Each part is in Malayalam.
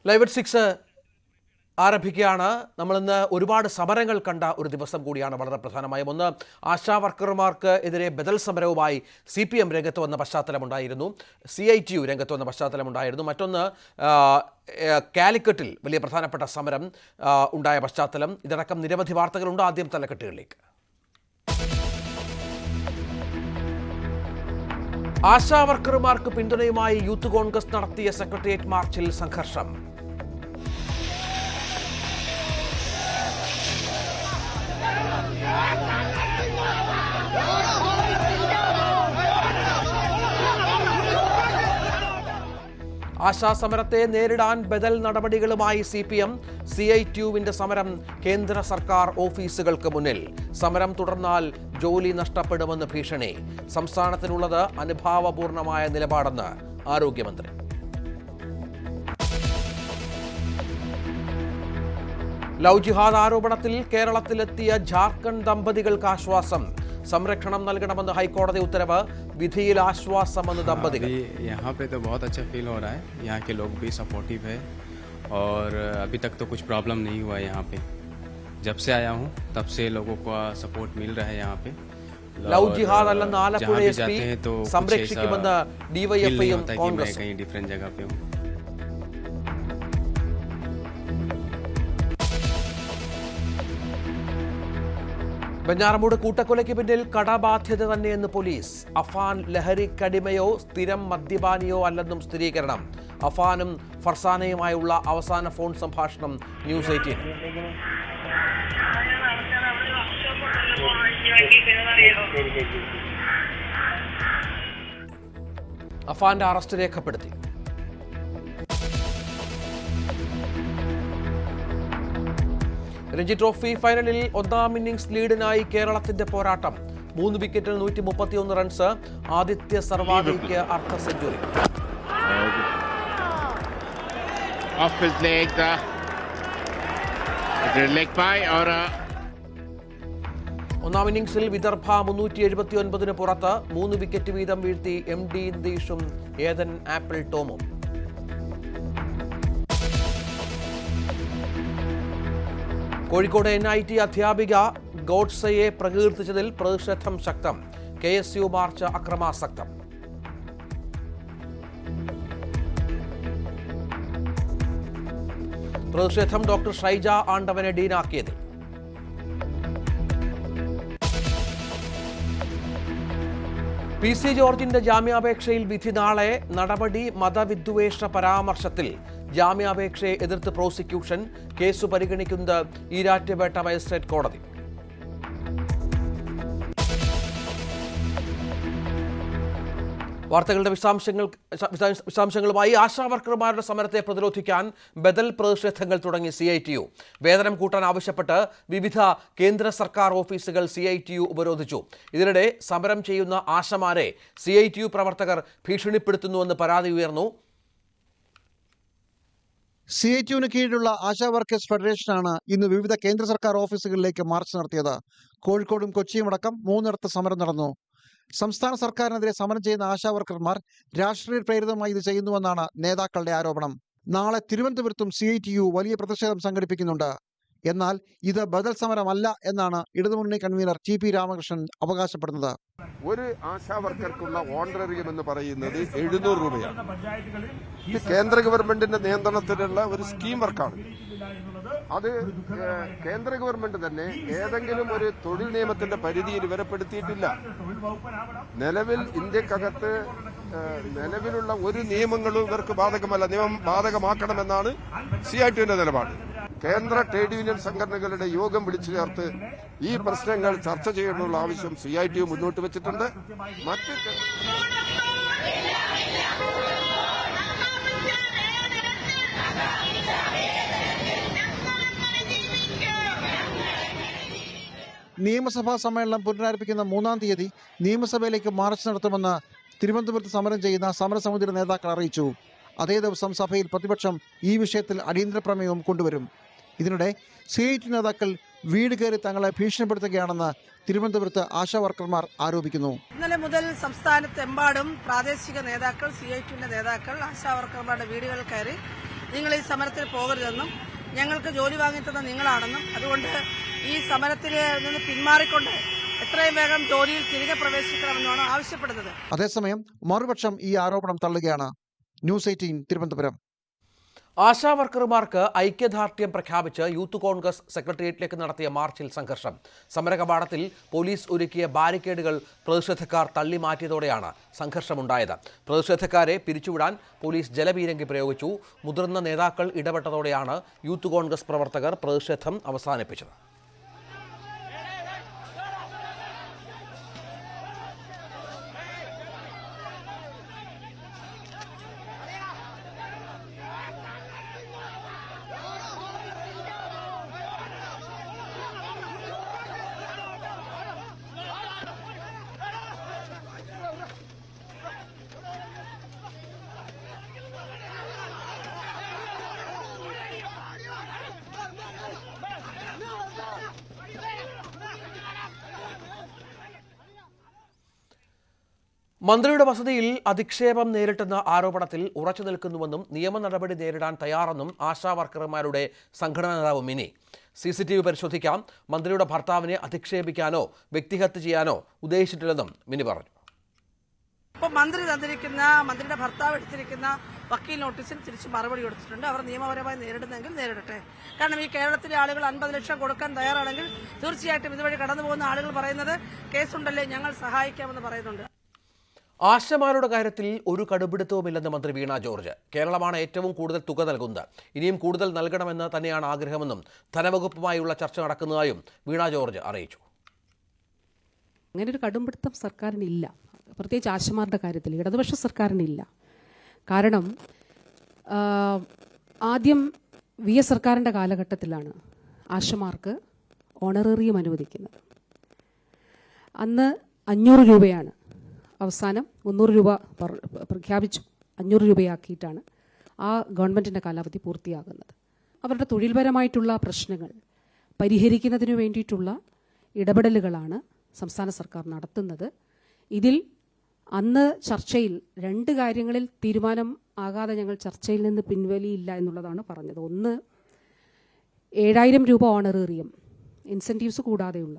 ലൈവ് അറ്റ് 6 ആരംഭിക്കുകയാണ്. നമ്മളിന്ന് ഒരുപാട് സമരങ്ങൾ കണ്ട ഒരു ദിവസം കൂടിയാണ്. വളരെ പ്രധാനമായും ഒന്ന്, ആശാ വർക്കർമാർക്ക് എതിരെ ബദൽ സമരവുമായി CPM രംഗത്ത് വന്ന പശ്ചാത്തലമുണ്ടായിരുന്നു, CITU രംഗത്ത് വന്ന പശ്ചാത്തലമുണ്ടായിരുന്നു. മറ്റൊന്ന്, കാലിക്കറ്റിൽ വലിയ പ്രധാനപ്പെട്ട സമരം ഉണ്ടായ പശ്ചാത്തലം. ഇതടക്കം നിരവധി വാർത്തകളുണ്ട്. ആദ്യം തലക്കെട്ടുകളിലേക്ക്. ആശാ വർക്കർമാർക്ക് പിന്തുണയുമായി യൂത്ത് കോൺഗ്രസ് നടത്തിയ സെക്രട്ടേറിയറ്റ് മാർച്ചിൽ സംഘർഷം. ആശാസമരത്തെ നേരിടാൻ ബദൽ നടപടികളുമായി CPM. CITUവിന്റെ സമരം കേന്ദ്ര സർക്കാർ ഓഫീസുകൾക്ക് മുന്നിൽ. സമരം തുടർന്നാൽ ജോലി നഷ്ടപ്പെടുമെന്ന് ഭീഷണി. സംസ്ഥാനത്തിനുള്ളത് അനുഭാവപൂർണമായ നിലപാടെന്ന് ആരോഗ്യമന്ത്രി. ലവ് ജിഹാദ് ആരോപണത്തിൽ കേരളത്തിലെത്തിയ ജാർഖണ്ഡ് ദമ്പതികൾക്ക് ആശ്വാസം. സംരക്ഷണം നൽകണമെന്ന് ഹൈക്കോടതി ഉത്തരവ്. വിധിയിൽ ആശ്വാസമെന്ന് ദമ്പതികൾ. यहाँ पे तो बहुत अच्छा फील हो रहा है. यहाँ के लोग भी सपोर्टिव है और अभी तक तो कुछ प्रॉब्लम नहीं हुआ है. यहाँ पे जब से आया हूँ तब से लोगों का सपोर्ट मिल रहा है. यहाँ पे ലവ് ജിഹാദ് അല്ലെന്ന് ആലപ്പുഴ SP സംരക്ഷിക്കുമെന്ന് DYFIയും കോൺഗ്രസും. कहीं डिफरेंट जगह पे हूँ. വെഞ്ഞാറമൂട് കൂട്ടക്കൊലയ്ക്ക് പിന്നിൽ കടബാധ്യത തന്നെയെന്ന് പോലീസ്. അഫാൻ ലഹരിക്കടിമയോ സ്ഥിരം മദ്യപാനിയോ അല്ലെന്നും സ്ഥിരീകരണം. അഫാനും ഫർസാനയുമായുള്ള അവസാന ഫോൺ സംഭാഷണം ന്യൂസ് 18. അഫാന്റെ അറസ്റ്റ് രേഖപ്പെടുത്തി. രഞ്ജി ട്രോഫി ഫൈനലിൽ ഒന്നാം ഇന്നിംഗ്സ് ലീഡിനായി കേരളത്തിന്റെ പോരാട്ടം. 3 വിക്കറ്റിൽ 131 റൺസ്. ആദിത്യ സർവാദിക്ക് അർദ്ധ സെഞ്ചുറി. ഒന്നാം ഇന്നിംഗ്സിൽ വിദർഭ 379 പുറത്ത്. 3 വിക്കറ്റ് വീതം വീഴ്ത്തി MD ഇന്ദീഷും ഏതൻ ആപ്പിൾ ടോമും. കോഴിക്കോട് NIT അധ്യാപിക ഗോഡ്സയെ പ്രകീർത്തിച്ചതിൽ പ്രതിഷേധം ശക്തം. KSU മാർച്ച് അക്രമാസക്തം. പ്രതിഷേധം ഡോക്ടർ ഷൈജ ആണ്ടവനെ ഡീനാക്കിയതിൽ. PC ജോർജിന്റെ ജാമ്യാപേക്ഷയിൽ വിധി നാളെ. നടപടി മതവിദ്വേഷ പരാമർശത്തിൽ. ജാമ്യാപേക്ഷയെ എതിർത്ത് പ്രോസിക്യൂഷൻ. കേസ് പരിഗണിക്കുന്നത് ഈരാറ്റുപേട്ട മജിസ്ട്രേറ്റ് കോടതി. വാർത്തകളുടെ വിശദാംശങ്ങളുമായി ആശാ വർക്കർമാരുടെ സമരത്തെ പ്രതിരോധിക്കാൻ ബദൽ പ്രതിഷേധങ്ങൾ തുടങ്ങി CITU. വേതനം കൂട്ടാൻ ആവശ്യപ്പെട്ട് വിവിധ കേന്ദ്ര സർക്കാർ ഓഫീസുകൾ CITU ഉപരോധിച്ചു. ഇതിനിടെ സമരം ചെയ്യുന്ന ആശമാരെ CITU പ്രവർത്തകർ ഭീഷണിപ്പെടുത്തുന്നുവെന്ന് പരാതി ഉയർന്നു. CITUവിന് കീഴിലുള്ള ആശാ വർക്കേഴ്സ് ഫെഡറേഷനാണ് ഇന്ന് വിവിധ കേന്ദ്ര സർക്കാർ ഓഫീസുകളിലേക്ക് മാർച്ച് നടത്തിയത്. കോഴിക്കോടും കൊച്ചിയും അടക്കം 3 സമരം നടന്നു. സംസ്ഥാന സർക്കാരിനെതിരെ സമരം ചെയ്യുന്ന ആശാ വർക്കർമാർ രാഷ്ട്രീയ പ്രേരിതമായി ഇത് ചെയ്യുന്നുവെന്നാണ് നേതാക്കളുടെ ആരോപണം. നാളെ തിരുവനന്തപുരത്തും CITU വലിയ പ്രതിഷേധം സംഘടിപ്പിക്കുന്നുണ്ട്. എന്നാൽ ഇത് ബദൽ സമരമല്ല എന്നാണ് ഇടതുമുന്നണി കൺവീനർ TP രാമകൃഷ്ണൻ അവകാശപ്പെടുന്നത്. ഒരു ആശാ വർക്കർക്കുള്ള ഓണറേറിയം എന്ന് പറയുന്നത് 700 രൂപയാണ്. ഇത് കേന്ദ്ര ഗവൺമെന്റിന്റെ നിയന്ത്രണത്തിലുള്ള ഒരു സ്കീം വർക്കാണ്. അത് കേന്ദ്ര ഗവൺമെന്റ് തന്നെ ഏതെങ്കിലും ഒരു തൊഴിൽ നിയമത്തിന്റെ പരിധിയിൽ വിവരപ്പെടുത്തിയിട്ടില്ല. നിലവിൽ ഇന്ത്യക്കകത്ത് നിലവിലുള്ള ഒരു നിയമങ്ങളും ഇവർക്ക് ബാധകമല്ല. നിയമം ബാധകമാക്കണമെന്നാണ് CITUവിന്റെ നിലപാട്. കേന്ദ്ര ട്രേഡ് യൂണിയൻ സംഘടനകളുടെ യോഗം വിളിച്ചു ചേർത്ത് ഈ പ്രശ്നങ്ങൾ ചർച്ച ചെയ്യണമെന്നുള്ള ആവശ്യം CITU മുന്നോട്ട് വെച്ചിട്ടുണ്ട്. നിയമസഭാ സമ്മേളനം പുനരാരംഭിക്കുന്ന 3-ാം തീയതി നിയമസഭയിലേക്ക് മാർച്ച് നടത്തുമെന്ന് തിരുവനന്തപുരത്ത് സമരം ചെയ്യുന്ന സമരസമിതിയുടെ നേതാക്കൾ അറിയിച്ചു. അതേ ദിവസം സഭയിൽ പ്രതിപക്ഷം ഈ വിഷയത്തിൽ അടിയന്തര പ്രമേയവും കൊണ്ടുവരും. ഇതിനിടെ CITU നേതാക്കൾ വീട് കയറി തങ്ങളെ ഭീഷണിപ്പെടുത്തുകയാണെന്ന് തിരുവനന്തപുരത്ത് ആശാ വർക്കർമാർ ആരോപിക്കുന്നു. ഇന്നലെ മുതൽ സംസ്ഥാനത്തെമ്പാടും പ്രാദേശിക നേതാക്കൾ, CITUവിന്റെ നേതാക്കൾ ആശാ വർക്കർമാരുടെ വീടുകളിൽ കയറി നിങ്ങൾ ഈ സമരത്തിൽ പോകരുതെന്നും ഞങ്ങൾക്ക് ജോലി വാങ്ങിത്തന്ന നിങ്ങളാണെന്നും അതുകൊണ്ട് ഈ സമരത്തിൽ നിന്ന് പിന്മാറിക്കൊണ്ട് എത്രയും വേഗം ജോലിയിൽ തിരികെ പ്രവേശിക്കണമെന്നാണ് ആവശ്യപ്പെടുന്നത്. അതേസമയം മറുപക്ഷം ഈ ആരോപണം തള്ളുകയാണ്. ന്യൂസ് 18 തിരുവനന്തപുരം. ആശാ വർക്കർമാർക്ക് ഐക്യദാർഢ്യം പ്രഖ്യാപിച്ച് യൂത്ത് കോൺഗ്രസ് സെക്രട്ടേറിയറ്റിലേക്ക് നടത്തിയ മാർച്ചിൽ സംഘർഷം. സമരകവാടത്തിൽ പോലീസ് ഒരുക്കിയ ബാരിക്കേഡുകൾ പ്രതിഷേധക്കാർ തള്ളിമാറ്റിയതോടെയാണ് സംഘർഷമുണ്ടായത്. പ്രതിഷേധക്കാരെ പിരിച്ചുവിടാൻ പോലീസ് ജലപീരങ്കി പ്രയോഗിച്ചു. മുതിർന്ന നേതാക്കൾ ഇടപെട്ടതോടെയാണ് യൂത്ത് കോൺഗ്രസ് പ്രവർത്തകർ പ്രതിഷേധം അവസാനിപ്പിച്ചത്. മന്ത്രിയുടെ വസതിയിൽ അധിക്ഷേപം നേരിട്ടെന്ന ആരോപണത്തിൽ ഉറച്ചു നിൽക്കുന്നുവെന്നും നിയമ നടപടി നേരിടാൻ തയ്യാറെന്നും ആശാ വർക്കർമാരുടെ സംഘടനാ നേതാവ് മിനി. CCTV പരിശോധിക്കാം. മന്ത്രിയുടെ ഭർത്താവിനെ അധിക്ഷേപിക്കാനോ വ്യക്തിഹത്യ ചെയ്യാനോ ഉദ്ദേശിച്ചിട്ടില്ലെന്നും മിനി പറഞ്ഞു. ഇപ്പോൾ മന്ത്രിയുടെ ഭർത്താവ് എടുത്തിരിക്കുന്ന വക്കീൽ നോട്ടീസിൽ തിരിച്ച് മറുപടി കൊടുത്തിട്ടുണ്ട്. അവർ നിയമപരമായി നേരിടുന്നെങ്കിൽ നേരിടട്ടെ. കാരണം ഈ കേരളത്തിലെ ആളുകൾ 50 ലക്ഷം കൊടുക്കാൻ തയ്യാറാണെങ്കിൽ തീർച്ചയായിട്ടും ഇതുവഴി കടന്നു പോകുന്ന ആളുകൾ പറയുന്നത് കേസുണ്ടല്ലേ ഞങ്ങൾ സഹായിക്കാമെന്ന് പറയുന്നുണ്ട്. ആശമാരുടെ കാര്യത്തിൽ ഒരു കടുപിടുത്തവുമില്ലെന്ന് മന്ത്രി വീണ ജോർജ്. കേരളമാണ് ഏറ്റവും കൂടുതൽ തുക നൽകുന്നത്. ഇനിയും കൂടുതൽ നൽകണമെന്ന് തന്നെയാണ് ആഗ്രഹമെന്നും ധനവകുപ്പുമായുള്ള ചർച്ച നടക്കുന്നതായും വീണ ജോർജ് അറിയിച്ചു. അങ്ങനെ ഒരു കടുംപിടുത്തം സർക്കാരിനില്ല, പ്രത്യേകിച്ച് ആശമാരുടെ കാര്യത്തിൽ ഇടതുപക്ഷ സർക്കാരിനില്ല. കാരണം ആദ്യം VS സർക്കാരിൻ്റെ കാലഘട്ടത്തിലാണ് ആശമാർക്ക് ഓണറേറിയം അനുവദിക്കുന്നത്. അന്ന് 500 രൂപയാണ്. അവസാനം 300 രൂപ പ്രഖ്യാപിച്ചു. 500 രൂപയാക്കിയിട്ടാണ് ആ ഗവൺമെൻറ്റിൻ്റെ കാലാവധി പൂർത്തിയാകുന്നത്. അവരുടെ തൊഴിൽപരമായിട്ടുള്ള പ്രശ്നങ്ങൾ പരിഹരിക്കുന്നതിന് വേണ്ടിയിട്ടുള്ള ഇടപെടലുകളാണ് സംസ്ഥാന സർക്കാർ നടത്തുന്നത്. ഇതിൽ അന്ന് ചർച്ചയിൽ 2 കാര്യങ്ങളിൽ തീരുമാനം ആകാതെ ഞങ്ങൾ ചർച്ചയിൽ നിന്ന് പിൻവലിയില്ല എന്നുള്ളതാണ് പറഞ്ഞത്. ഒന്ന്, 7000 രൂപ ഓണറേറിയം ഇൻസെൻറ്റീവ്സ് കൂടാതെയുള്ള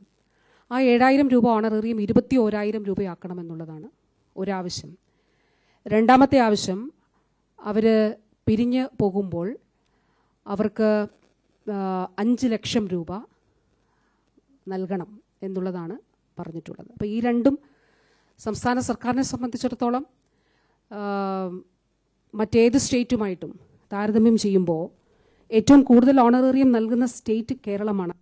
ആ 7000 രൂപ ഓണറേറിയം 21,000 രൂപയാക്കണമെന്നുള്ളതാണ് ഒരാവശ്യം. രണ്ടാമത്തെ ആവശ്യം, അവർ പിരിഞ്ഞ് പോകുമ്പോൾ അവർക്ക് 5 ലക്ഷം രൂപ നൽകണം എന്നുള്ളതാണ് പറഞ്ഞിട്ടുള്ളത്. അപ്പോൾ ഈ രണ്ടും സംസ്ഥാന സർക്കാരിനെ സംബന്ധിച്ചിടത്തോളം മറ്റേത് സ്റ്റേറ്റുമായിട്ടും താരതമ്യം ചെയ്യുമ്പോൾ ഏറ്റവും കൂടുതൽ ഓണറേറിയം നൽകുന്ന സ്റ്റേറ്റ് കേരളമാണ്.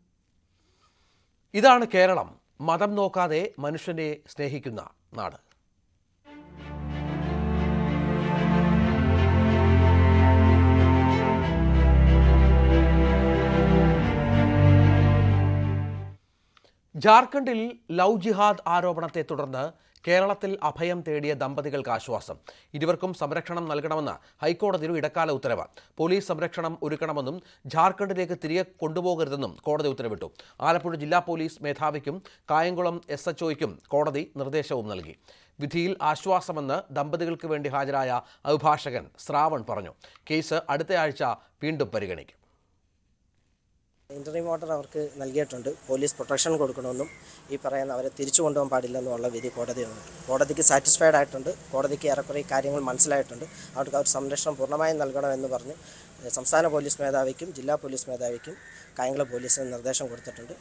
ഇതാണ് കേരളം, മതം നോക്കാതെ മനുഷ്യനെ സ്നേഹിക്കുന്ന നാട്. ജാർഖണ്ഡിൽ ലവ് ജിഹാദ് ആരോപണത്തെ തുടർന്ന് കേരളത്തിൽ അഭയം തേടിയ ദമ്പതികൾക്ക് ആശ്വാസം. ഇരുവർക്കും സംരക്ഷണം നൽകണമെന്ന് ഹൈക്കോടതിയുടെ ഇടക്കാല ഉത്തരവ്. പോലീസ് സംരക്ഷണം ഒരുക്കണമെന്നും ജാർഖണ്ഡിലേക്ക് തിരികെ കൊണ്ടുപോകരുതെന്നും കോടതി ഉത്തരവിട്ടു. ആലപ്പുഴ ജില്ലാ പോലീസ് മേധാവിക്കും കായംകുളം SHOയ്ക്കും കോടതി നിർദ്ദേശവും നൽകി. വിധിയിൽ ആശ്വാസമെന്ന് ദമ്പതികൾക്ക് വേണ്ടി ഹാജരായ അഭിഭാഷകൻ ശ്രാവൺ പറഞ്ഞു. കേസ് അടുത്തയാഴ്ച വീണ്ടും പരിഗണിക്കും. ഇൻ്റർവ്യൂ ഓർഡർ അവർക്ക് നൽകിയിട്ടുണ്ട്. പോലീസ് പ്രൊട്ടക്ഷൻ കൊടുക്കണമെന്നും ഈ പറയുന്ന അവരെ തിരിച്ചു കൊണ്ടുപോകാൻ പാടില്ലെന്നുള്ള വിധി കോടതി വന്നിട്ടുണ്ട്. കോടതിക്ക് സാറ്റിസ്ഫൈഡ് ആയിട്ടുണ്ട്. കോടതിക്ക് ഏറെക്കുറെ കാര്യങ്ങൾ മനസ്സിലായിട്ടുണ്ട്. അവർക്ക് അവർ സംരക്ഷണം പൂർണ്ണമായും നൽകണമെന്ന് പറഞ്ഞ് സംസ്ഥാന പോലീസ് മേധാവിക്കും ജില്ലാ പോലീസ് മേധാവിക്കും കായംകുളം പോലീസിന് നിർദ്ദേശം കൊടുത്തിട്ടുണ്ട്.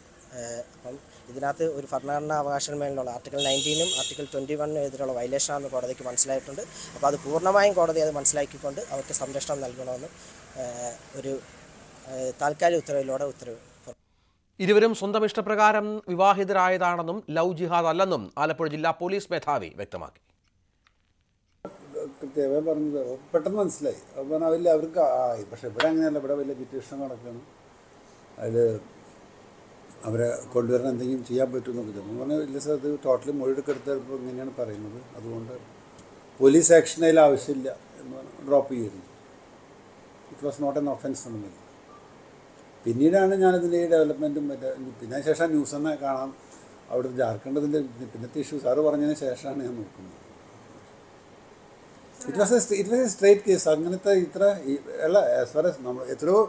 അപ്പം ഇതിനകത്ത് ഒരു ഭരണഘടനാവകാശമേലുള്ള ആർട്ടിക്കിൾ 19 ആർട്ടിക്കിൾ 21 എതിരെയുള്ള വയലേഷനാണെന്ന് കോടതിക്ക് മനസ്സിലായിട്ടുണ്ട്. അപ്പോൾ അത് പൂർണ്ണമായും കോടതി അത് മനസ്സിലാക്കിക്കൊണ്ട് അവർക്ക് സംരക്ഷണം നൽകണമെന്ന് ഒരു താൽക്കാലിക ഉത്തരവിലൂടെ ഉത്തരവ്. ഇരുവരും സ്വന്തം ഇഷ്ടപ്രകാരം വിവാഹിതരായതാണെന്നും ലവ് ജിഹാദ് അല്ലെന്നും ആലപ്പുഴ ജില്ലാ പോലീസ് മേധാവി വ്യക്തമാക്കി. കൃത്യമായി പറഞ്ഞത് പെട്ടെന്ന് മനസ്സിലായി. അപ്പോൾ അവരില്ല അവർക്ക് ആയി. പക്ഷേ ഇവിടെ അങ്ങനെയല്ല, ഇവിടെ വലിയ ലിറ്റിഗേഷൻ നടക്കുകയാണ്. അതിൽ അവരെ കൊണ്ടുവരാൻ എന്തെങ്കിലും ചെയ്യാൻ പറ്റുമെന്നൊക്കെ തോന്നുന്നു. പറഞ്ഞാൽ ഇല്ല സാർ, അത് ടോട്ടലി മൊഴിയെടുക്കെടുത്തപ്പോൾ ഇങ്ങനെയാണ് പറയുന്നത്. അതുകൊണ്ട് പോലീസ് ആക്ഷൻ അതിൽ ആവശ്യമില്ല എന്ന് ഡ്രോപ്പ് ചെയ്യുന്നു. It was not an offence എന്നുള്ളത്. പിന്നീടാണ് ഞാനിതിൻ്റെ ഈ ഡെവലപ്മെൻറ്റും പിന്നെ ശേഷം ന്യൂസ് തന്നെ കാണാം. അവിടെ ജാർഖണ്ഡിൻ്റെ പിന്നത്തെ ഇഷ്യൂ സാറ് പറഞ്ഞതിന് ശേഷമാണ് ഞാൻ നോക്കുന്നത്. It was A straight case. അങ്ങനത്തെ അല്ല, ആസ് ഫാർ ആസ് നമ്മൾ എത്രയോ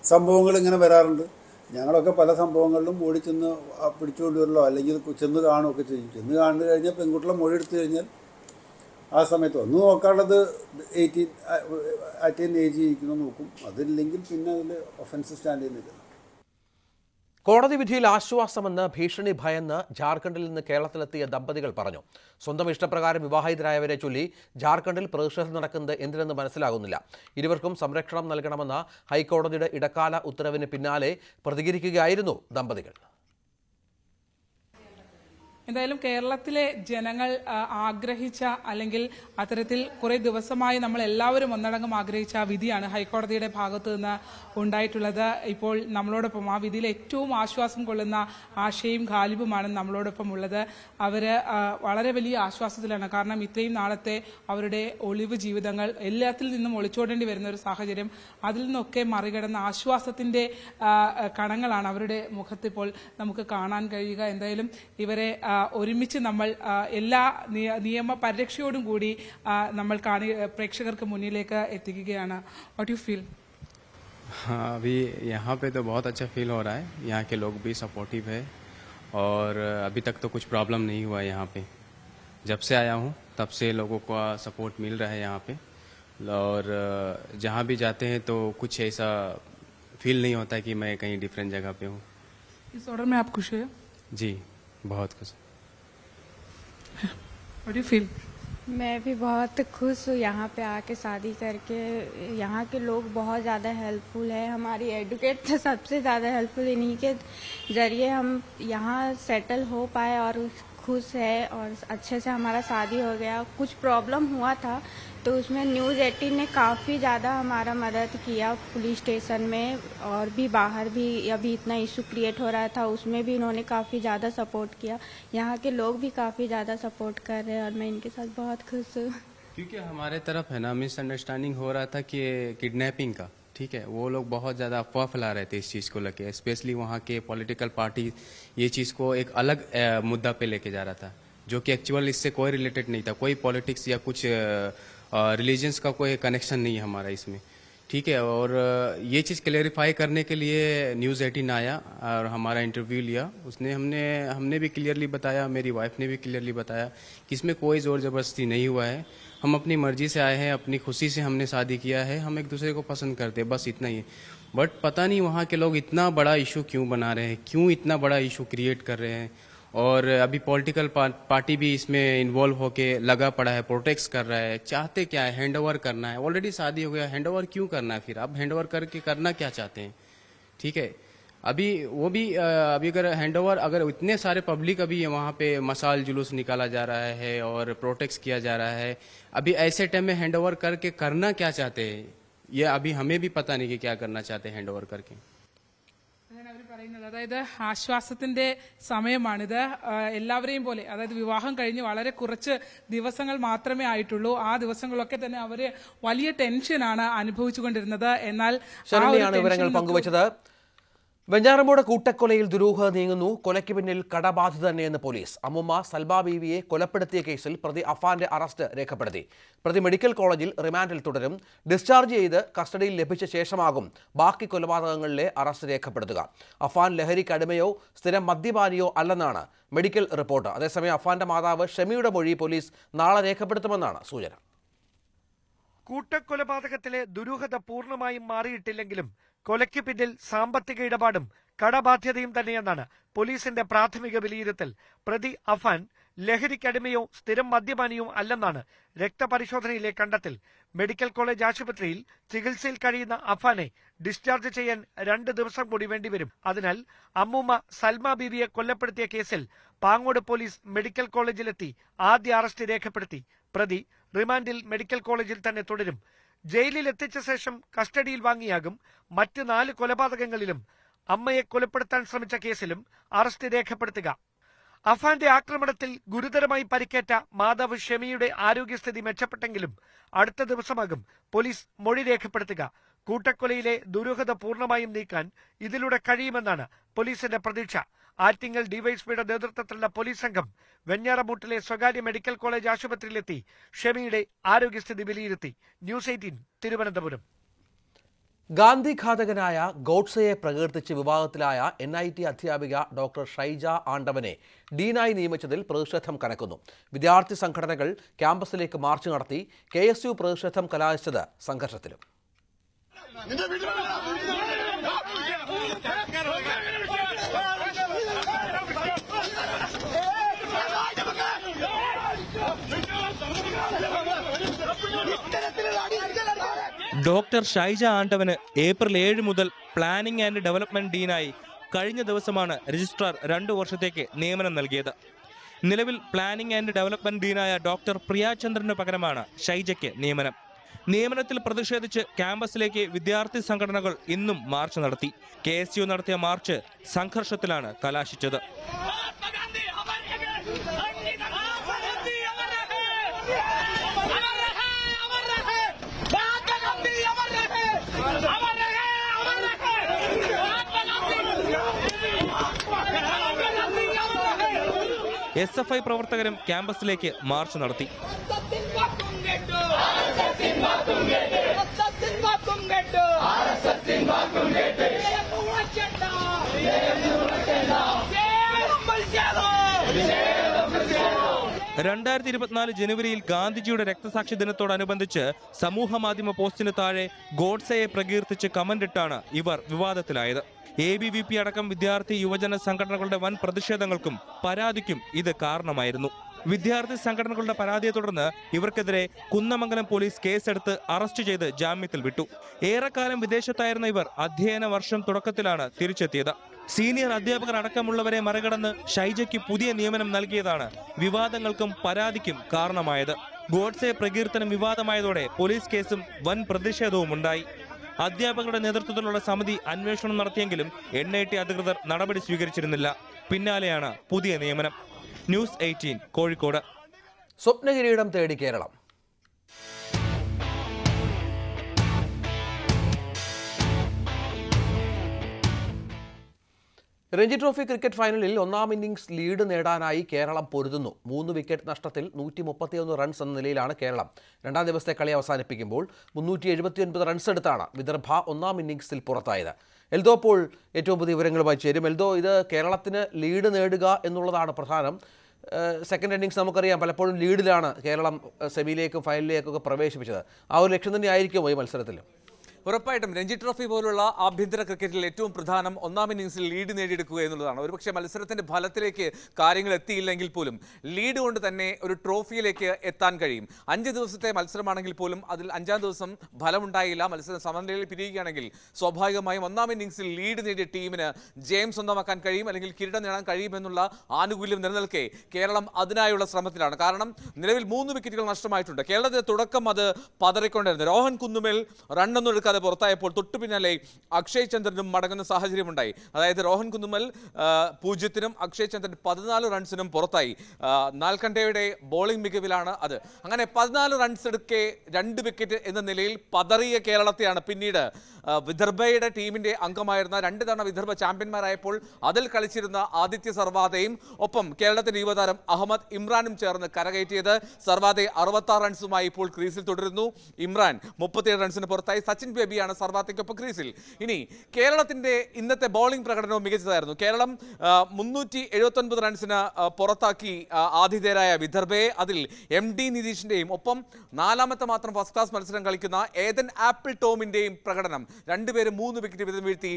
സംഭവങ്ങൾ ഇങ്ങനെ വരാറുണ്ട്. ഞങ്ങളൊക്കെ പല സംഭവങ്ങളിലും ഓടി ചെന്ന് പിടിച്ചുകൊണ്ട് വരലോ അല്ലെങ്കിൽ ചെന്ന് കാണുകയൊക്കെ ചെയ്യും. ചെന്ന് കണ്ടു കഴിഞ്ഞാൽ പെൺകുട്ടികളെ മൊഴി എടുത്തു കഴിഞ്ഞാൽ ആ സമയത്ത് ഒന്ന് നോക്കാനുള്ളത് 18 ഏജ് ഇരിക്കുന്നു നോക്കും. അതില്ലെങ്കിൽ പിന്നെ അതിൽ ഒഫൻസ് സ്റ്റാൻഡ് ചെയ്യുന്നില്ല. കോടതി വിധിയിൽ ആശ്വാസമെന്ന് ഭീഷണി ഭയന്ന് ജാർഖണ്ഡിൽ നിന്ന് കേരളത്തിലെത്തിയ ദമ്പതികൾ പറഞ്ഞു. സ്വന്തം ഇഷ്ടപ്രകാരം വിവാഹിതരായവരെ ചൊല്ലി ജാർഖണ്ഡിൽ പ്രതിഷേധം നടക്കുന്നത് എന്തിനെന്ന് മനസ്സിലാകുന്നില്ല. ഇരുവർക്കും സംരക്ഷണം നൽകണമെന്ന ഹൈക്കോടതിയുടെ ഇടക്കാല ഉത്തരവിന് പിന്നാലെ പ്രതികരിക്കുകയായിരുന്നു ദമ്പതികൾ. എന്തായാലും കേരളത്തിലെ ജനങ്ങൾ ആഗ്രഹിച്ച അല്ലെങ്കിൽ അത്തരത്തിൽ കുറേ ദിവസമായി നമ്മൾ എല്ലാവരും ഒന്നടങ്കം ആഗ്രഹിച്ച വിധിയാണ് ഹൈക്കോടതിയുടെ ഭാഗത്തു നിന്ന് ഉണ്ടായിട്ടുള്ളത്. ഇപ്പോൾ നമ്മളോടൊപ്പം ആ വിധിയിൽ ഏറ്റവും ആശ്വാസം കൊള്ളുന്ന ആഷയും ഖാലിബുമാണ് നമ്മളോടൊപ്പം ഉള്ളത്. അവർ വളരെ വലിയ ആശ്വാസത്തിലാണ്. കാരണം ഇത്രയും നാളത്തെ അവരുടെ ഒളിവ് ജീവിതങ്ങൾ എല്ലാത്തിൽ നിന്നും ഒളിച്ചോടേണ്ടി വരുന്ന ഒരു സാഹചര്യം, അതിൽ നിന്നൊക്കെ മറികടന്ന ആശ്വാസത്തിന്റെ കണങ്ങളാണ് അവരുടെ മുഖത്തിപ്പോൾ നമുക്ക് കാണാൻ കഴിയുക. എന്തായാലും ഇവരെ ഒരുമിച്ച് നമ്മൾ എല്ലാ നിയമ പരിരക്ഷയോടും കൂടി നമ്മൾ പ്രേക്ഷകർക്ക് മുന്നിലേക്ക് എത്തിക്കുകയാണ്. What you feel? हाँ, अभी यहाँ पे तो बहुत अच्छा फील हो रहा है. यहाँ के लोग भी सपोर्टिव है और अभी तक तो कुछ प्रॉब्लम नहीं हुआ यहाँ पे. जब से आया हूँ तब से लोगों का सपोर्ट मिल रहा है यहाँ पे और जहाँ भी जाते हैं तो कुछ ऐसा फील नहीं होता कि मैं कहीं डिफरेंट जगह पे हूँ. इस ऑर्डर में आप खुश है? जी, बहुत खुश. What do you feel? मैं भी बहुत खुश हूँ यहाँ पे आके शादी करके. यहाँ के लोग बहुत ज़्यादा हेल्पफुल है. हमारी एडुकेट तो सबसे ज़्यादा हेल्पफुल, इन्हीं के ज़रिए हम यहाँ सेटल हो पाए और खुश है और अच्छे से हमारा शादी हो गया. कुछ प्रॉब्लम हुआ था तो उसमें न्यूज़ 18 ने काफ़ी ज़्यादा हमारा मदद किया. पुलिस स्टेशन में और भी बाहर भी अभी इतना इशू क्रिएट हो रहा था उसमें भी इन्होंने काफ़ी ज़्यादा सपोर्ट किया. यहाँ के लोग भी काफ़ी ज़्यादा सपोर्ट कर रहे हैं और मैं इनके साथ बहुत खुश हूँ. क्योंकि हमारे तरफ है ना मिसअंडरस्टैंडिंग हो रहा था कि किडनैपिंग का, ठीक है, वो लोग बहुत ज़्यादा अफवाह फैला रहे थे इस चीज़ को लेके. स्पेशली वहाँ के पॉलिटिकल पार्टी ये चीज़ को एक अलग मुद्दा पे लेके जा रहा था जो कि एक्चुअल इससे कोई रिलेटेड नहीं था. कोई पॉलिटिक्स या कुछ रिलीजन्स का कोई कनेक्शन नहीं है हमारा इसमें, ठीक है. और ये चीज़ क्लेरिफाई करने के लिए न्यूज़ 18 आया और हमारा इंटरव्यू लिया. उसने हमने भी क्लियरली बताया, मेरी वाइफ ने भी क्लियरली बताया कि इसमें कोई ज़ोर ज़बरदस्ती नहीं हुआ है. हम अपनी मर्जी से आए हैं, अपनी खुशी से हमने शादी किया है. हम एक दूसरे को पसंद करते हैं, बस इतना ही. बट पता नहीं वहाँ के लोग इतना बड़ा इशू क्यों बना रहे हैं, क्यों इतना बड़ा इशू क्रिएट कर रहे हैं. और अभी पॉलिटिकल पार्टी भी इसमें इन्वॉल्व होके लगा पड़ा है, प्रोटेक्ट कर रहा है. चाहते क्या है? हैंड ओवर करना है. ऑलरेडी शादी हो गया, हैंड ओवर क्यों करना है? फिर अब हैंड ओवर करके करना क्या चाहते हैं? ठीक है, अभी वो भी अभी अगर हैंड ओवर, अगर इतने सारे पब्लिक अभी वहाँ पे मसाल जुलूस निकाला जा रहा है और प्रोटेक्ट किया जा रहा है, अभी ऐसे टाइम में हैंड ओवर करके करना क्या चाहते हैं ये अभी हमें भी पता नहीं कि क्या करना चाहते हैं हैंड ओवर करके. അതായത് ആശ്വാസത്തിന്റെ സമയമാണിത്. എല്ലാവരെയും പോലെ, അതായത് വിവാഹം കഴിഞ്ഞ് വളരെ കുറച്ച് ദിവസങ്ങൾ മാത്രമേ ആയിട്ടുള്ളൂ. ആ ദിവസങ്ങളൊക്കെ തന്നെ അവര് വലിയ ടെൻഷനാണ് അനുഭവിച്ചുകൊണ്ടിരുന്നത്. എന്നാൽ വിവരങ്ങൾ പങ്കുവച്ചത്. വെഞ്ഞാറമൂട് കൂട്ടക്കൊലയിൽ ദുരൂഹത നീങ്ങുന്നു. കൊലയ്ക്ക് പിന്നിൽ കടബാധിത തന്നെയെന്ന് പോലീസ്. അമ്മുമ്മ സൽബ ബീവിയെ കൊലപ്പെടുത്തിയ കേസിൽ പ്രതി അഫാന്റെ അറസ്റ്റ് രേഖപ്പെടുത്തി. പ്രതി മെഡിക്കൽ കോളേജിൽ റിമാൻഡിൽ തുടരും. ഡിസ്ചാർജ് ചെയ്ത് കസ്റ്റഡിയിൽ ലഭിച്ച ശേഷമാകും ബാക്കി കൊലപാതകങ്ങളിലെ അറസ്റ്റ് രേഖപ്പെടുത്തുക. അഫാൻ ലഹരിക്ക് അടിമയോ സ്ഥിരം മദ്യപാനിയോ അല്ലെന്നാണ് മെഡിക്കൽ റിപ്പോർട്ട്. അതേസമയം അഫാന്റെ മാതാവ് ഷമിയുടെ മൊഴി പോലീസ് നാളെ രേഖപ്പെടുത്തുമെന്നാണ് സൂചന. കൂട്ടക്കൊലപാതകത്തിലെ ദുരൂഹത പൂർണ്ണമായും മാറിയിട്ടില്ലെങ്കിലും കൊലയ്ക്ക് പിന്നിൽ സാമ്പത്തിക ഇടപാടും കടബാധ്യതയും തന്നെയെന്നാണ് പോലീസിന്റെ പ്രാഥമിക വിലയിരുത്തൽ. പ്രതി അഫാൻ ലഹരിക്കടിമയോ സ്ഥിരം മദ്യപാനിയോ അല്ലെന്നാണ് രക്തപരിശോധനയിലെ കണ്ടെത്തൽ. മെഡിക്കൽ കോളേജ് ആശുപത്രിയിൽ ചികിത്സയിൽ കഴിയുന്ന അഫാനെ ഡിസ്ചാർജ് ചെയ്യാൻ 2 ദിവസം കൂടി വേണ്ടിവരും. അതിനാൽ അമ്മൂമ്മ സൽമ ബീവിയെ കൊലപ്പെടുത്തിയ കേസിൽ പാങ്ങോട് പോലീസ് മെഡിക്കൽ കോളേജിലെത്തി ആദ്യ അറസ്റ്റ് രേഖപ്പെടുത്തി. പ്രതി റിമാൻഡിൽ മെഡിക്കൽ കോളേജിൽ തന്നെ തുടരും. ജയിലിൽ എത്തിച്ച ശേഷം കസ്റ്റഡിയിൽ വാങ്ങിയാകും മറ്റ് 4 കൊലപാതകങ്ങളിലും അമ്മയെ കൊലപ്പെടുത്താൻ ശ്രമിച്ച കേസിലും അറസ്റ്റ് രേഖപ്പെടുത്തുക. അഫാന്റെ ആക്രമണത്തിൽ ഗുരുതരമായി പരിക്കേറ്റ മാതാവ് ഷമിയുടെ ആരോഗ്യസ്ഥിതി മെച്ചപ്പെട്ടെങ്കിലും അടുത്ത ദിവസമാകും പോലീസ് മൊഴി രേഖപ്പെടുത്തുക. കൂട്ടക്കൊലയിലെ ദുരൂഹത പൂർണ്ണമായും നീക്കാൻ ഇതിലൂടെ കഴിയുമെന്നാണ് പോലീസിന്റെ പ്രതീക്ഷ. ആറ്റിങ്ങൽ ഡിവൈഎസ്പിയുടെ നേതൃത്വത്തിലുള്ള പോലീസ് സംഘം വെഞ്ഞാറമൂട്ടിലെ സ്വകാര്യ മെഡിക്കൽ കോളേജ് ആശുപത്രിയിലെത്തി ഷെമിയുടെ ആരോഗ്യസ്ഥിതി വിലയിരുത്തി. ന്യൂസ് 18 തിരുവനന്തപുരം. ഗാന്ധി ഘാതകനായ ഗോഡ്സെയെ പ്രകീർത്തിച്ച് വിവാദത്തിലായ NIT അധ്യാപിക ഡോക്ടർ ഷൈജ ആണ്ടവനെ ഡീനായി നിയമിച്ചതിൽ പ്രതിഷേധം കനക്കുന്നു. വിദ്യാർത്ഥി സംഘടനകൾ ക്യാമ്പസിലേക്ക് മാർച്ച് നടത്തി. KSU പ്രതിഷേധം കലാശിച്ചത് സംഘർഷത്തിലും. ഡോക്ടർ ഷൈജ ആണ്ടവന് ഏപ്രിൽ 7 മുതൽ പ്ലാനിംഗ് ആൻഡ് ഡെവലപ്മെന്റ് ഡീനായി കഴിഞ്ഞ ദിവസമാണ് രജിസ്ട്രാർ 2 വർഷത്തേക്ക് നിയമനം നൽകിയത്. നിലവിൽ പ്ലാനിംഗ് ആൻഡ് ഡെവലപ്മെന്റ് ഡീനായ ഡോക്ടർ പ്രിയാചന്ദ്രന് പകരമാണ് ഷൈജയ്ക്ക് നിയമനം. നിയമനത്തിൽ പ്രതിഷേധിച്ച് ക്യാമ്പസിലേക്ക് വിദ്യാർത്ഥി സംഘടനകൾ ഇന്നും മാർച്ച് നടത്തി. KSU നടത്തിയ മാർച്ച് സംഘർഷത്തിലാണ് കലാശിച്ചത്. SFI പ്രവർത്തകരും ക്യാമ്പസിലേക്ക് മാർച്ച് നടത്തി. ജനുവരിയിൽ ഗാന്ധിജിയുടെ രക്തസാക്ഷി ദിനത്തോടനുബന്ധിച്ച് സമൂഹ മാധ്യമ പോസ്റ്റിന് താഴെ ഗോഡ്സെയെ പ്രകീർത്തിച്ച് കമന്റിട്ടാണ് ഇവർ വിവാദത്തിലായത്. ABVP അടക്കം വിദ്യാർത്ഥി യുവജന സംഘടനകളുടെ വൻ പ്രതിഷേധങ്ങൾക്കും പരാതിക്കും ഇത് കാരണമായിരുന്നു. വിദ്യാർത്ഥി സംഘടനകളുടെ പരാതിയെ തുടർന്ന് ഇവർക്കെതിരെ കുന്നമംഗലം പോലീസ് കേസെടുത്ത് അറസ്റ്റ് ചെയ്ത് ജാമ്യത്തിൽ വിട്ടു. ഏറെക്കാലം വിദേശത്തായിരുന്ന ഇവർ അധ്യയന വർഷം തുടക്കത്തിലാണ് തിരിച്ചെത്തിയത്. സീനിയർ അധ്യാപകർ അടക്കമുള്ളവരെ മറികടന്ന് ഷൈജയ്ക്ക് പുതിയ നിയമനം നൽകിയതാണ് വിവാദങ്ങൾക്കും പരാതിക്കും കാരണമായത്. ഗോഡ്സെ പ്രകീർത്തനം വിവാദമായതോടെ പോലീസ് കേസും വൻ പ്രതിഷേധവും ഉണ്ടായി. അധ്യാപകരുടെ നേതൃത്വത്തിലുള്ള സമിതി അന്വേഷണം നടത്തിയെങ്കിലും NIT അധികൃതർ നടപടി സ്വീകരിച്ചിരുന്നില്ല. പിന്നാലെയാണ് പുതിയ നിയമനം. ന്യൂസ് 18 കോഴിക്കോട്. സ്വപ്നകിരീടം തേടി കേരളം. രഞ്ജി ട്രോഫി ക്രിക്കറ്റ് ഫൈനലിൽ ഒന്നാം ഇന്നിംഗ്സ് ലീഡ് നേടാനായി കേരളം പൊരുതുന്നു. 3 വിക്കറ്റ് നഷ്ടത്തിൽ 131 റൺസ് എന്ന നിലയിലാണ് കേരളം. രണ്ടാം ദിവസത്തെ കളി അവസാനിപ്പിക്കുമ്പോൾ 379 റൺസ് എടുത്താണ് വിദർഭ ഒന്നാം ഇന്നിംഗ്സിൽ പുറത്തായത്. എൽദോ പോൾ ഏറ്റവും പുതിയ വിവരങ്ങളുമായി ചേരും. എൽദോ, ഇത് കേരളത്തിന് ലീഡ് നേടുക എന്നുള്ളതാണ് പ്രധാനം. സെക്കൻഡ് ഇന്നിംഗ്സ് നമുക്കറിയാം, പലപ്പോഴും ലീഡിലാണ് കേരളം സെമിയിലേക്കും ഫൈനലിലേക്കൊക്കെ പ്രവേശിപ്പിച്ചത്. ആ ഒരു ലക്ഷ്യം തന്നെ ആയിരിക്കുമോ ഈ മത്സരത്തിൽ? ഉറപ്പായിട്ടും രഞ്ജി ട്രോഫി പോലുള്ള ആഭ്യന്തര ക്രിക്കറ്റിൽ ഏറ്റവും പ്രധാനം ഒന്നാം ഇന്നിംഗ്സിൽ ലീഡ് നേടിയെടുക്കുക എന്നുള്ളതാണ്. ഒരുപക്ഷെ മത്സരത്തിന്റെ ഫലത്തിലേക്ക് കാര്യങ്ങൾ എത്തിയില്ലെങ്കിൽ പോലും ലീഡ് കൊണ്ട് തന്നെ ഒരു ട്രോഫിയിലേക്ക് എത്താൻ കഴിയും. 5 ദിവസത്തെ മത്സരമാണെങ്കിൽ പോലും അതിൽ 5-ാം ദിവസം ഫലമുണ്ടായില്ല, മത്സരം സമനിലയിൽ പിരിയുകയാണെങ്കിൽ സ്വാഭാവികമായും ഒന്നാം ഇന്നിംഗ്സിൽ ലീഡ് നേടിയ ടീമിന് ജയം സ്വന്തമാക്കാൻ കഴിയും, അല്ലെങ്കിൽ കിരീടം നേടാൻ കഴിയുമെന്നുള്ള ആനുകൂല്യം നിലനിൽക്കെ കേരളം അതിനായുള്ള ശ്രമത്തിലാണ്. കാരണം നിലവിൽ 3 വിക്കറ്റുകൾ നഷ്ടമായിട്ടുണ്ട്. കേരളത്തിന്റെ തുടക്കം അത് പതറിക്കൊണ്ടിരുന്നു. രോഹൻ കുന്നുമേൽ റണ്ണൊന്നും എടുക്കാതെ പുറത്തായപ്പോൾ തൊട്ടു പിന്നാലെ അക്ഷയ് ചന്ദ്രനും മടങ്ങുന്ന സാഹചര്യമുണ്ടായി. അതായത് രോഹൻ കുന്നുമൽ 0-നും അക്ഷയ് ചന്ദ്രൻ 14 റൺസിനും പുറത്തായി. നാൽക്കണ്ടയുടെ ബോളിംഗ് മികവിലാണ് അത്. അങ്ങനെ 14 റൺസ് എടുക്കെ 2 വിക്കറ്റ് എന്ന നിലയിൽ പതറിയ കേരളത്തെയാണ് പിന്നീട് വിദർഭയുടെ ടീമിന്റെ അംഗമായിരുന്ന 2 തവണ വിദർഭ ചാമ്പ്യന്മാരായപ്പോൾ അതിൽ കളിച്ചിരുന്ന ആദിത്യ സർവാദയും ഒപ്പം കേരളത്തിന്റെ യുവതാരം അഹമ്മദ് ഇമ്രാനും ചേർന്ന് കരകയറ്റിയത്. സർവാദെ 66 റൺസുമായി ഇപ്പോൾ ക്രീസിൽ തുടരുന്നു. ഇമ്രാൻ 37 റൺസിന് പുറത്തായി. സച്ചിൻ ബേബിയാണ് സർവാദയ്ക്കൊപ്പം ക്രീസിൽ. ഇനി കേരളത്തിന്റെ ഇന്നത്തെ ബോളിംഗ് പ്രകടനവും മികച്ചതായിരുന്നു. കേരളം 379 റൺസിന് പുറത്താക്കി ആതിഥേയരായ വിദർഭയെ. അതിൽ MD നിതീഷിന്റെയും ഒപ്പം 4ാമത്തെ മാത്രം ഫസ്റ്റ് ക്ലാസ് മത്സരം കളിക്കുന്ന ഏതൻ ആപ്പിൾ ടോമിന്റെയും പ്രകടനം, രണ്ടുപേരും 3 വിക്കറ്റ് വീതം വീഴ്ത്തി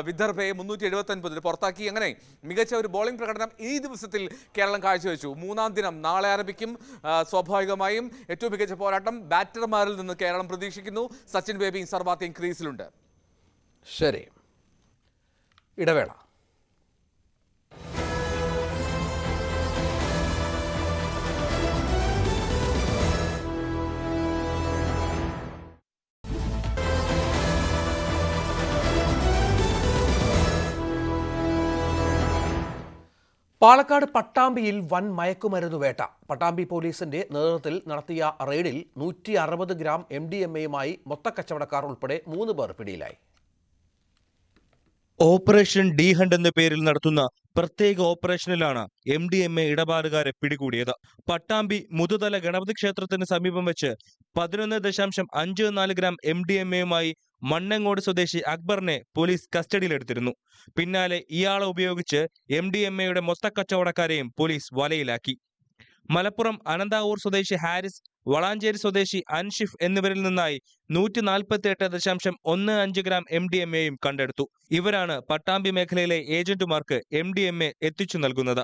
വിദർഭയെ 379 പുറത്താക്കി. അങ്ങനെ മികച്ച ഒരു ബോളിംഗ് പ്രകടനം ഈ ദിവസത്തിൽ കേരളം കാഴ്ചവെച്ചു. 3ാം ദിനം നാളെ ആരംഭിക്കും. സ്വാഭാവികമായും ഏറ്റവും മികച്ച പോരാട്ടം ബാറ്റർമാരിൽ നിന്ന് കേരളം പ്രതീക്ഷിക്കുന്നു. സച്ചിൻ ബേബിയും സർവാദയും ക്രീസിലുണ്ട്. ശരി, ഇടവേള. പാലക്കാട് പട്ടാമ്പിയിൽ വൻ മയക്കുമരുന്ന് വേട്ട. പട്ടാമ്പി പോലീസിന്റെ നേതൃത്വത്തിൽ നടത്തിയ റെയ്ഡിൽ 160 ഗ്രാം MDMAയുമായി മൊത്തക്കച്ചവടക്കാർ ഉൾപ്പെടെ 3 പേർ പിടിയിലായി. ഓപ്പറേഷൻ ഡി ഹണ്ട് എന്ന പേരിൽ നടത്തുന്ന പ്രത്യേക ഓപ്പറേഷനിലാണ് MDMA ഇടപാടുകാരെ പിടികൂടിയത്. പട്ടാമ്പി മുതുതല ഗണപതി ക്ഷേത്രത്തിന് സമീപം വെച്ച് 11.54 ഗ്രാം MDMAയുമായി മണ്ണങ്ങോട് സ്വദേശി അക്ബറിനെ പോലീസ് കസ്റ്റഡിയിലെടുത്തിരുന്നു. പിന്നാലെ ഇയാളെ ഉപയോഗിച്ച് MDMAയുടെ മൊത്തക്കച്ചവടക്കാരെയും പോലീസ് വലയിലാക്കി. മലപ്പുറം അനന്താവൂർ സ്വദേശി ഹാരിസ്, വളാഞ്ചേരി സ്വദേശി അൻഷിഫ് എന്നിവരിൽ നിന്നായി 148.15 ഗ്രാം MDMAയും കണ്ടെടുത്തു. ഇവരാണ് പട്ടാമ്പി മേഖലയിലെ ഏജന്റുമാർക്ക് MDMA എത്തിച്ചു നൽകുന്നത്.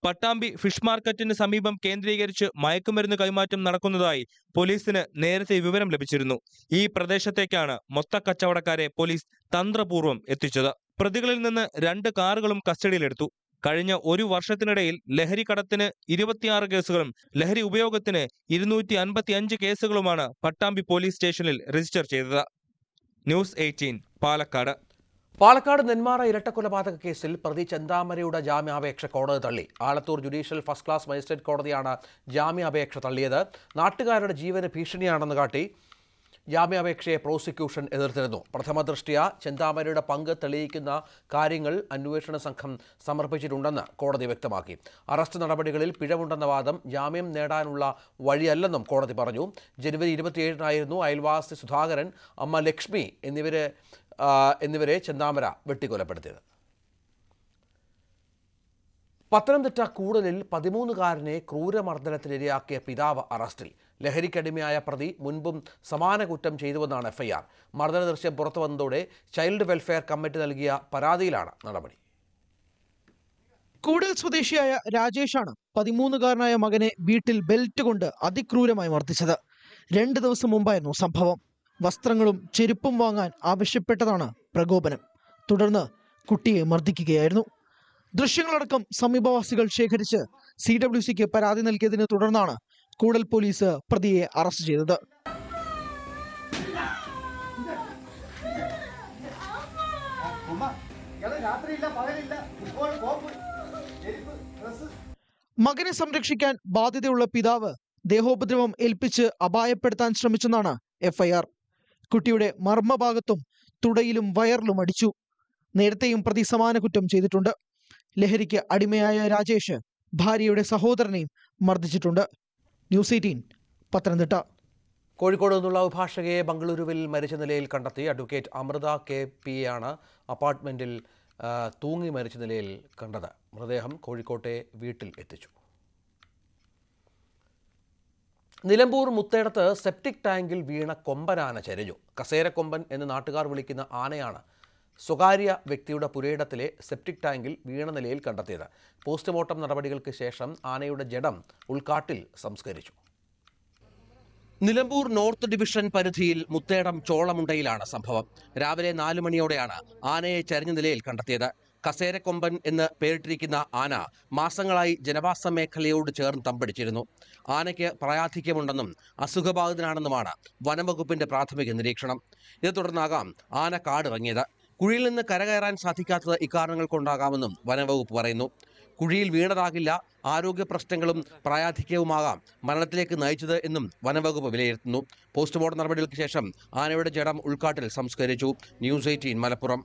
പട്ടാമ്പി ഫിഷ് മാർക്കറ്റിന് സമീപം കേന്ദ്രീകരിച്ച് മയക്കുമരുന്ന് കൈമാറ്റം നടക്കുന്നതായി പോലീസിന് നേരത്തെ വിവരം ലഭിച്ചിരുന്നു. ഈ പ്രദേശത്തേക്കാണ് മൊത്തക്കച്ചവടക്കാരെ പോലീസ് തന്ത്രപൂർവ്വം എത്തിച്ചത്. പ്രതികളിൽ നിന്ന് 2 കാറുകളും കസ്റ്റഡിയിലെടുത്തു. കഴിഞ്ഞ ഒരു വർഷത്തിനിടയിൽ ലഹരി കടത്തിന് 26 കേസുകളും ലഹരി ഉപയോഗത്തിന് 255 കേസുകളുമാണ് പട്ടാമ്പി പോലീസ് സ്റ്റേഷനിൽ രജിസ്റ്റർ ചെയ്തത്. ന്യൂസ് 18 പാലക്കാട്. പാലക്കാട് നെന്മാറ ഇരട്ടക്കൊലപാതക കേസിൽ പ്രതി ചെന്താമരയുടെ ജാമ്യാപേക്ഷ കോടതി തള്ളി. Alathur judicial first class magistrate കോടതിയാണ് ജാമ്യാപേക്ഷ തള്ളിയത്. നാട്ടുകാരുടെ ജീവന് ഭീഷണിയാണെന്ന് കാട്ടി ജാമ്യാപേക്ഷയെ പ്രോസിക്യൂഷൻ എതിർത്തിരുന്നു. പ്രഥമ ദൃഷ്ട്യാ ചെന്താമരയുടെ പങ്ക് തെളിയിക്കുന്ന കാര്യങ്ങൾ അന്വേഷണ സംഘം സമർപ്പിച്ചിട്ടുണ്ടെന്ന് കോടതി വ്യക്തമാക്കി. അറസ്റ്റ് നടപടികളിൽ പിഴവുണ്ടെന്ന വാദം ജാമ്യം നേടാനുള്ള വഴിയല്ലെന്നും കോടതി പറഞ്ഞു. ജനുവരി 27-നായിരുന്നു അയൽവാസി സുധാകരൻ, അമ്മ ലക്ഷ്മി എന്നിവരെ ചെന്താമര വെട്ടിക്കൊലപ്പെടുത്തിയത്. പത്തനംതിട്ട കൂടലിൽ 13-കാരനെ ക്രൂരമർദ്ദനത്തിനിരയാക്കിയ പിതാവ് അറസ്റ്റിൽ. ലഹരിക്കടിമയായ പ്രതി മുൻപും സമാന കുറ്റം ചെയ്തുവെന്നാണ് FIR. മർദ്ദന ദൃശ്യം പുറത്തു വന്നതോടെ ചൈൽഡ് വെൽഫെയർ കമ്മിറ്റി നൽകിയ പരാതിയിലാണ് നടപടി. കൂടൽ സ്വദേശിയായ രാജേഷാണ് 13-കാരനായ മകനെ വീട്ടിൽ ബെൽറ്റ് കൊണ്ട് അതിക്രൂരമായി മർദ്ദിച്ചത്. 2 ദിവസം മുമ്പായിരുന്നു സംഭവം. വസ്ത്രങ്ങളും ചെരുപ്പും വാങ്ങാൻ ആവശ്യപ്പെട്ടതാണ് പ്രകോപനം. തുടർന്ന് കുട്ടിയെ മർദ്ദിക്കുകയായിരുന്നു. ദൃശ്യങ്ങളടക്കം സമീപവാസികൾ ശേഖരിച്ച് CWCക്ക് പരാതി നൽകിയതിനെ തുടർന്നാണ് കൂടൽ പോലീസ് പ്രതിയെ അറസ്റ്റ് ചെയ്തത്. മകനെ സംരക്ഷിക്കാൻ ബാധ്യതയുള്ള പിതാവ് ദേഹോപദ്രവം ഏൽപ്പിച്ച് അപായപ്പെടുത്താൻ ശ്രമിച്ചെന്നാണ് FIR. കുട്ടിയുടെ മർമ്മഭാഗത്തും തുടയിലും വയറിലും അടിച്ചു. നേരത്തെയും പ്രതി സമാന കുറ്റം ചെയ്തിട്ടുണ്ട്. ലഹരിക്ക് അടിമയായ രാജേഷ് ഭാര്യയുടെ സഹോദരനെയും മർദ്ദിച്ചിട്ടുണ്ട്. ന്യൂസ് 18 പത്തനംതിട്ട. കോഴിക്കോട് നിന്നുള്ള അഭിഭാഷകയെ ബംഗളൂരുവിൽ മരിച്ച നിലയിൽ കണ്ടെത്തി. അഡ്വക്കേറ്റ് അമൃത KP യാണ് അപ്പാർട്ട്മെന്റിൽ തൂങ്ങി മരിച്ച നിലയിൽ കണ്ടത്. മൃതദേഹം കോഴിക്കോട്ടെ വീട്ടിൽ എത്തിച്ചു. നിലമ്പൂർ മുത്തേടത്ത് സെപ്റ്റിക് ടാങ്കിൽ വീണ കൊമ്പനാന ചരിഞ്ഞു. കസേരക്കൊമ്പൻ എന്ന് നാട്ടുകാർ വിളിക്കുന്ന ആനയാണ് സ്വകാര്യ വ്യക്തിയുടെ പുരയിടത്തിലെ സെപ്റ്റിക് ടാങ്കിൽ വീണ നിലയിൽ കണ്ടെത്തിയത്. പോസ്റ്റ്മോർട്ടം നടപടികൾക്ക് ശേഷം ആനയുടെ ജഡം ഉൾക്കാട്ടിൽ സംസ്കരിച്ചു. നിലമ്പൂർ നോർത്ത് ഡിവിഷൻ പരിധിയിൽ മുത്തേടം ചോളമുണ്ടയിലാണ് സംഭവം. രാവിലെ 4 മണിയോടെയാണ് ആനയെ ചരിഞ്ഞ നിലയിൽ കണ്ടെത്തിയത്. കസേരക്കൊമ്പൻ എന്ന് പേരിട്ടിരിക്കുന്ന ആന മാസങ്ങളായി ജനവാസ മേഖലയോട് ചേർന്ന് തമ്പടിച്ചിരുന്നു. ആനയ്ക്ക് പ്രായാധിക്യമുണ്ടെന്നും അസുഖബാധിതനാണെന്നുമാണ് വനംവകുപ്പിന്റെ പ്രാഥമിക നിരീക്ഷണം. ഇതേ തുടർന്നാകാം ആന കാടിറങ്ങിയത്. കുഴിയിൽ നിന്ന് കരകയറാൻ സാധിക്കാത്തത് ഇക്കാരണങ്ങൾ കൊണ്ടാകാമെന്നും വനംവകുപ്പ് പറയുന്നു. കുഴിയിൽ വീണതാകില്ല, ആരോഗ്യ പ്രശ്നങ്ങളും പ്രായാധിക്യവുമാകാം മരണത്തിലേക്ക് നയിച്ചത് എന്നും വനംവകുപ്പ് വിലയിരുത്തുന്നു. പോസ്റ്റ്മോർട്ടം നടപടികൾക്ക് ശേഷം ആനയുടെ ജഡം ഉൾക്കാട്ടിൽ സംസ്കരിച്ചു. ന്യൂസ് 18 മലപ്പുറം.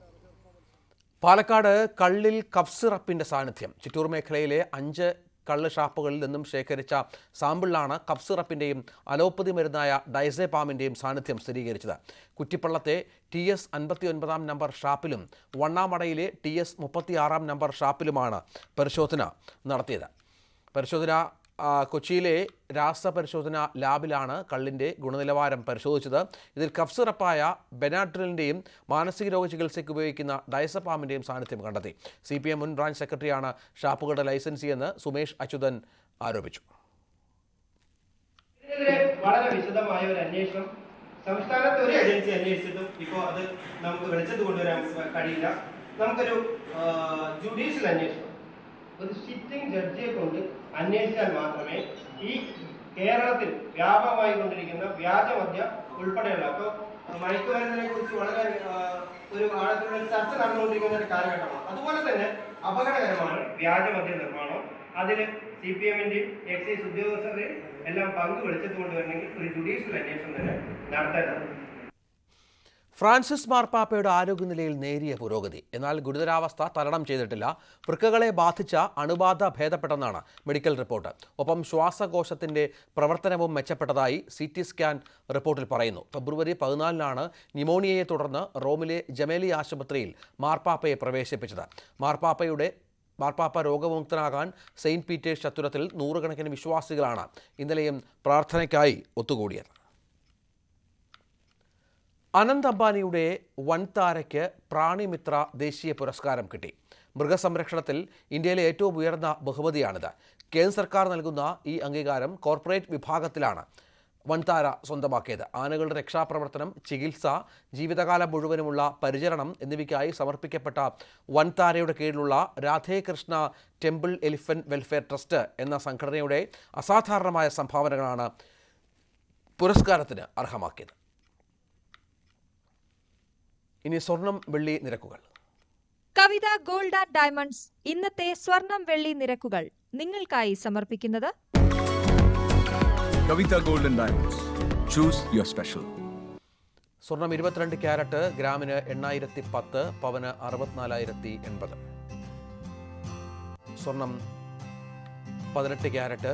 പാലക്കാട് കള്ളിൽ കഫ് സിറപ്പിന്റെ സാന്നിധ്യം. ചിറ്റൂർ മേഖലയിലെ 5 കള്ള് ഷാപ്പുകളിൽ നിന്നും ശേഖരിച്ച സാമ്പിളിലാണ് കഫ് സിറപ്പിന്റെയും അലോപ്പതി മരുന്നായ ഡൈസെപാമിന്റെയും സാന്നിധ്യം സ്ഥിരീകരിച്ചത്. കുറ്റിപ്പള്ളത്തെ TS 59 നമ്പർ ഷാപ്പിലും വണ്ണാമടയിലെ TS 36 നമ്പർ ഷാപ്പിലുമാണ് പരിശോധന നടത്തിയത്. കൊച്ചിയിലെ രാസപരിശോധന ലാബിലാണ് കള്ളിൻ്റെ ഗുണനിലവാരം പരിശോധിച്ചത്. ഇതിൽ കഫ് സിറപ്പായ ബെനാഡ്രിലിൻ്റെയും മാനസിക രോഗ ചികിത്സയ്ക്ക് ഉപയോഗിക്കുന്ന ഡൈസെപാമിൻ്റെയും സാന്നിധ്യം കണ്ടെത്തി. CPM മുൻ ബ്രാഞ്ച് സെക്രട്ടറിയാണ് ഷാപ്പുകളുടെ ലൈസൻസിയെന്ന് സുമേഷ് അച്യുതൻ ആരോപിച്ചു. വളരെ വിശദമായ ഒരു അന്വേഷണം സംസ്ഥാനത്തെ ഒരു ഏജൻസി അന്വേഷിച്ചിട്ടും ഇപ്പോൾ അത് നമുക്ക് വെളിച്ചത്ത് കൊണ്ടുവരാൻ കഴിയില്ല. നമുക്കൊരു ജുഡീഷ്യൽ അന്വേഷണം, ഒരു സിറ്റിംഗ് ജഡ്ജിയെ കൊണ്ട് അന്വേഷിച്ചാൽ മാത്രമേ ഈ കേരളത്തിൽ വ്യാപകമായി കൊണ്ടിരിക്കുന്ന വ്യാജമദ്യ ഉൾപ്പെടെയുള്ള, അപ്പോൾ മയക്കുമരുന്നിനെ കുറിച്ച് വളരെ ഒരു ആഴത്തിലുള്ള ചർച്ച നടന്നുകൊണ്ടിരിക്കുന്ന ഒരു കാലഘട്ടമാണ്. അതുപോലെ തന്നെ അപകടകരമാണ് വ്യാജമദ്യ നിർമ്മാണം. അതിൽ CPMന്റെയും എക്സൈസ് ഉദ്യോഗസ്ഥരുടെയും എല്ലാം പങ്ക് വെളിച്ചത്ത് കൊണ്ടുവരണമെങ്കിൽ ഒരു ജുഡീഷ്യൽ അന്വേഷണം തന്നെ നടത്തേണ്ടത്. ഫ്രാൻസിസ് മാർപ്പാപ്പയുടെ ആരോഗ്യനിലയിൽ നേരിയ പുരോഗതി. എന്നാൽ ഗുരുതരാവസ്ഥ തരണം ചെയ്തിട്ടില്ല. വൃക്കകളെ ബാധിച്ച അണുബാധ ഭേദപ്പെട്ടെന്നാണ് മെഡിക്കൽ റിപ്പോർട്ട്. ഒപ്പം ശ്വാസകോശത്തിന്റെ പ്രവർത്തനവും മെച്ചപ്പെട്ടതായി CT സ്കാൻ റിപ്പോർട്ടിൽ പറയുന്നു. ഫെബ്രുവരി 14-നാണ് ന്യൂമോണിയയെ തുടർന്ന് റോമിലെ ജമേലി ആശുപത്രിയിൽ മാർപ്പാപ്പയെ പ്രവേശിപ്പിച്ചത്. മാർപ്പാപ്പ രോഗമുക്തനാകാൻ സെയിന്റ് പീറ്റേഴ്സ് ചത്തുരത്തിൽ നൂറുകണക്കിന് വിശ്വാസികളാണ് ഇന്നലെയും പ്രാർത്ഥനയ്ക്കായി ഒത്തുകൂടിയത്. അനന്ത് അംബാനിയുടെ വൻതാരയ്ക്ക് പ്രാണിമിത്ര ദേശീയ പുരസ്കാരം കിട്ടി. മൃഗസംരക്ഷണത്തിൽ ഇന്ത്യയിലെ ഏറ്റവും ഉയർന്ന ബഹുമതിയാണിത്. കേന്ദ്ര സർക്കാർ നൽകുന്ന ഈ അംഗീകാരം കോർപ്പറേറ്റ് വിഭാഗത്തിലാണ് വൻതാര സ്വന്തമാക്കിയത്. ആനകളുടെ രക്ഷാപ്രവർത്തനം, ചികിത്സ, ജീവിതകാലം മുഴുവനുമുള്ള പരിചരണം എന്നിവയ്ക്കായി സമർപ്പിക്കപ്പെട്ട വൻതാരയുടെ കീഴിലുള്ള Radhe Krishna temple elephant welfare trust എന്ന സംഘടനയുടെ അസാധാരണമായ സംഭാവനകളാണ് പുരസ്കാരത്തിന് അർഹമാക്കിയത്. ഇനി സ്വർണം വെള്ളി നിരക്കുകൾ. കവിത ഗോൾഡ് ആൻഡ് ഡയമണ്ട്സ് ഇന്നത്തെ സ്വർണം വെള്ളി നിരക്കുകൾ നിങ്ങൾക്കായി സമർപ്പിക്കുന്നത് Kavitha gold and diamonds. Choose your special. സ്വർണം 22 ക്യാരറ്റ് ഗ്രാമിന് 8010, പവന് 64,080. സ്വർണം 18 ക്യാരറ്റ്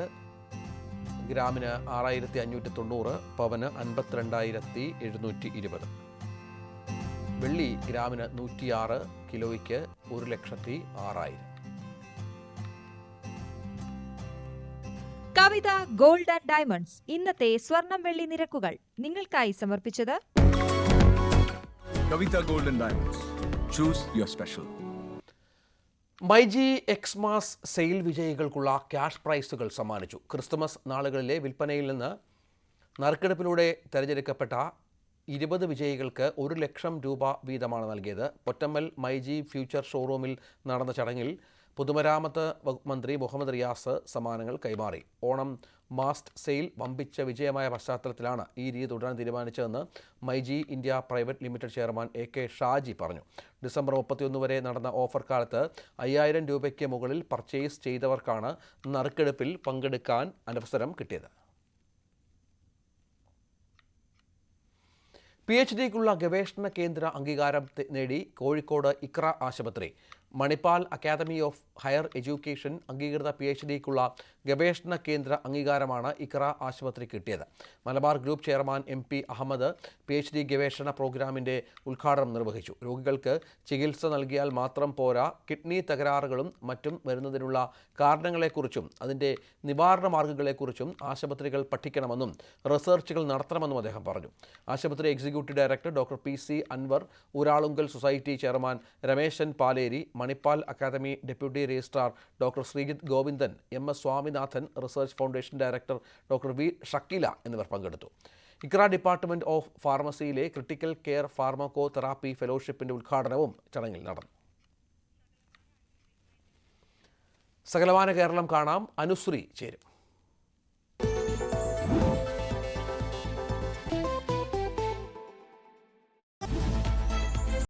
ഗ്രാമിന് 6590, പവന് 52,720. വെള്ളി ഗ്രാമിന് 106, കിലോയ്ക്ക് 1,06,000. കവിത ഗോൾഡ് ആൻഡ് ഡയമണ്ട്സ് ഇന്നത്തെ സ്വർണം വെള്ളി നിരക്കുകൾ നിങ്ങൾക്കായി സമർപ്പിച്ചത് Kavitha gold and diamonds. Choose your special. MyG Xmas sale വിജയികൾക്കുള്ള ക്യാഷ് പ്രൈസുകൾ സമ്മാനിച്ചു. ക്രിസ്തുമസ് നാളുകളിലെ വിൽപ്പനയിൽ നിന്ന് നറുക്കെടുപ്പിലൂടെ തെരഞ്ഞെടുക്കപ്പെട്ട 20 വിജയികൾക്ക് 1 ലക്ഷം രൂപ വീതമാണ് നൽകിയത്. പൊറ്റമ്മൽ മൈജി ഫ്യൂച്ചർ ഷോറൂമിൽ നടന്ന ചടങ്ങിൽ പൊതുമരാമത്ത് വകുപ്പ് മന്ത്രി മുഹമ്മദ് റിയാസ് സമ്മാനങ്ങൾ കൈമാറി. ഓണം മാസ്റ്റ് സെയിൽ വമ്പിച്ച വിജയമായ പശ്ചാത്തലത്തിലാണ് ഈ രീതി തുടരാൻ തീരുമാനിച്ചതെന്ന് myG India private limited chairman AK Shaji പറഞ്ഞു. ഡിസംബർ 31 വരെ നടന്ന ഓഫർ കാലത്ത് 5000 രൂപയ്ക്ക് മുകളിൽ പർച്ചേസ് ചെയ്തവർക്കാണ് നറുക്കെടുപ്പിൽ പങ്കെടുക്കാൻ അവസരം കിട്ടിയത്. PhDക്കുള്ള ഗവേഷണ കേന്ദ്ര അംഗീകാരം നേടി കോഴിക്കോട് ഇക്ര ആശുപത്രി. Manipal academy of higher education അംഗീകൃത PhDക്കുള്ള ഗവേഷണ കേന്ദ്ര അംഗീകാരമാണ് ഇക്ര ആശുപത്രി കിട്ടിയത്. Malabar group chairman MP Ahmed PhD ഗവേഷണ പ്രോഗ്രാമിൻ്റെ ഉദ്ഘാടനം നിർവഹിച്ചു. രോഗികൾക്ക് ചികിത്സ നൽകിയാൽ മാത്രം പോരാ, കിഡ്നി തകരാറുകളും മറ്റും വരുന്നതിനുള്ള കാരണങ്ങളെക്കുറിച്ചും അതിൻ്റെ നിവാരണ മാർഗങ്ങളെക്കുറിച്ചും ആശുപത്രികൾ പഠിക്കണമെന്നും റിസർച്ചുകൾ നടത്തണമെന്നും അദ്ദേഹം പറഞ്ഞു. ആശുപത്രി executive director doctor PC Anwar, Uralungal society chairman Rameshan Paleri, Manipal academy deputy registrar doctor Sreejith Govindan, MS Swaminathan, research foundation director doctor V Shakeela എന്നിവർ പങ്കെടുത്തു. ഇക്ര ഡിപ്പാർട്ട്മെന്റ് ഓഫ് ഫാർമസിയിലെ ക്രിട്ടിക്കൽ കെയർ ഫാർമക്കോ തെറാപ്പി ഫെലോഷിപ്പിന്റെ ഉദ്ഘാടനവും ചടങ്ങിൽ നടന്നു. സകലമാന കേരളം കാണാം. അനുശ്രീ ചേരും.